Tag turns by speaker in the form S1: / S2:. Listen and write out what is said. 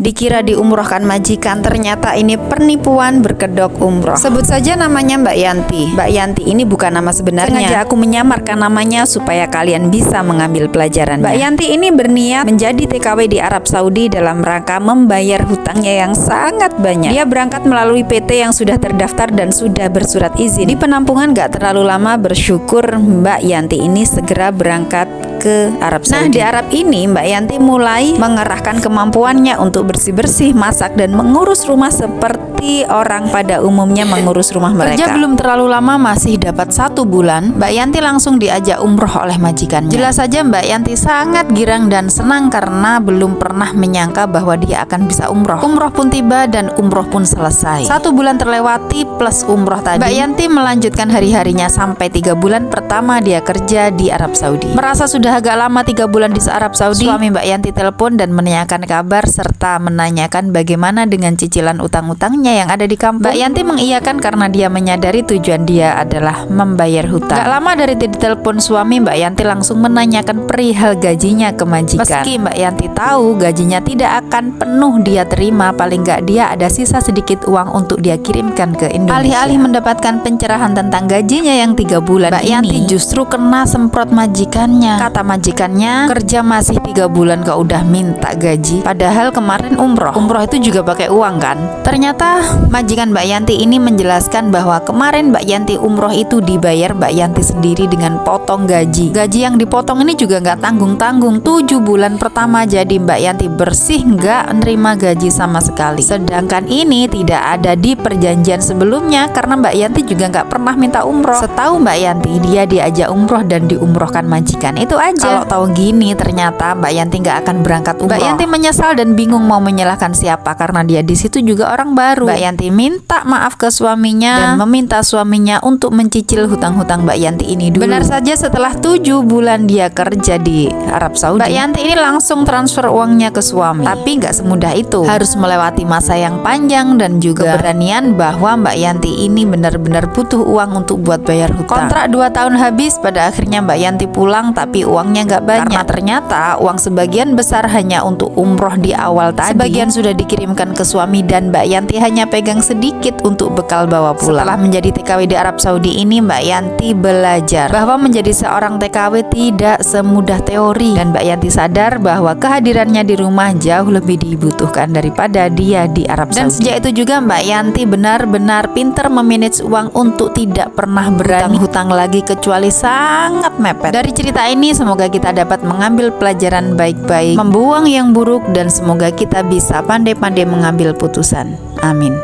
S1: Dikira diumrohkan majikan, ternyata ini penipuan berkedok umroh. Sebut saja namanya Mbak Yanti. Mbak Yanti ini bukan nama sebenarnya. Sengaja aku menyamarkan namanya supaya kalian bisa mengambil pelajaran. Mbak Yanti ini berniat menjadi TKW di Arab Saudi dalam rangka membayar hutangnya yang sangat banyak. Dia berangkat melalui PT yang sudah terdaftar dan sudah bersurat izin. Di penampungan gak terlalu lama, bersyukur Mbak Yanti ini segera berangkat ke Arab Saudi. Nah, di Arab ini Mbak Yanti mulai mengerahkan kemampuannya untuk bersih-bersih, masak, dan mengurus rumah seperti orang pada umumnya mengurus rumah mereka. Kerja belum terlalu lama, masih dapat 1 bulan, Mbak Yanti langsung diajak umroh oleh majikannya. Jelas saja Mbak Yanti sangat girang dan senang karena belum pernah menyangka bahwa dia akan bisa umroh. Umroh pun tiba dan umroh pun selesai. 1 bulan terlewati plus umroh tadi. Mbak Yanti melanjutkan hari-harinya sampai 3 bulan pertama dia kerja di Arab Saudi. Merasa sudah agak lama 3 bulan di Arab Saudi, suami Mbak Yanti telepon dan menanyakan kabar serta menanyakan bagaimana dengan cicilan utang-utangnya yang ada di kampung. Mbak Yanti mengiyakan karena dia menyadari tujuan dia adalah membayar hutang. Gak lama dari ditelepon suami, Mbak Yanti langsung menanyakan perihal gajinya ke majikan. Meski Mbak Yanti tahu gajinya tidak akan penuh dia terima, paling gak dia ada sisa sedikit uang untuk dia kirimkan ke Indonesia. Alih-alih mendapatkan pencerahan tentang gajinya yang 3 bulan Mbak Yanti justru kena semprot majikannya. Kata majikannya, kerja masih 3 bulan kok udah minta gaji, padahal kemarin umroh itu juga pakai uang kan. Ternyata majikan Mbak Yanti ini menjelaskan bahwa kemarin Mbak Yanti umroh itu dibayar Mbak Yanti sendiri dengan potong gaji. Gaji yang dipotong ini juga nggak tanggung-tanggung. 7 bulan pertama jadi Mbak Yanti bersih nggak nerima gaji sama sekali. Sedangkan ini tidak ada di perjanjian sebelumnya karena Mbak Yanti juga nggak pernah minta umroh. Setahu Mbak Yanti dia diajak umroh dan diumrohkan majikan, itu aja. Kalau tahu gini ternyata Mbak Yanti nggak akan berangkat umroh. Mbak Yanti menyesal dan bingung mau menyalahkan siapa karena dia di situ juga orang baru. Mbak Yanti minta maaf ke suaminya dan meminta suaminya untuk mencicil hutang-hutang Mbak Yanti ini dulu. Benar saja setelah 7 bulan dia kerja di Arab Saudi, Mbak Yanti ini langsung transfer uangnya ke suami. Tapi nggak semudah itu. Harus melewati masa yang panjang dan juga keberanian bahwa Mbak Yanti ini benar-benar butuh uang untuk buat bayar hutang. Kontrak 2 tahun habis, pada akhirnya Mbak Yanti pulang tapi uangnya nggak banyak. Karena ternyata uang sebagian besar hanya untuk umroh di awal tadi. Sebagian sudah dikirimkan ke suami dan Mbak Yanti hanya pegang sedikit untuk bekal bawa pulang. Setelah menjadi TKW di Arab Saudi ini, Mbak Yanti belajar bahwa menjadi seorang TKW tidak semudah teori dan Mbak Yanti sadar bahwa kehadirannya di rumah jauh lebih dibutuhkan daripada dia di Arab Saudi. Dan sejak itu juga Mbak Yanti benar-benar pinter memanage uang untuk tidak pernah berani hutang lagi kecuali sangat mepet. Dari cerita ini semoga kita dapat mengambil pelajaran baik-baik, membuang yang buruk, dan semoga kita bisa pandai-pandai mengambil putusan. Amin.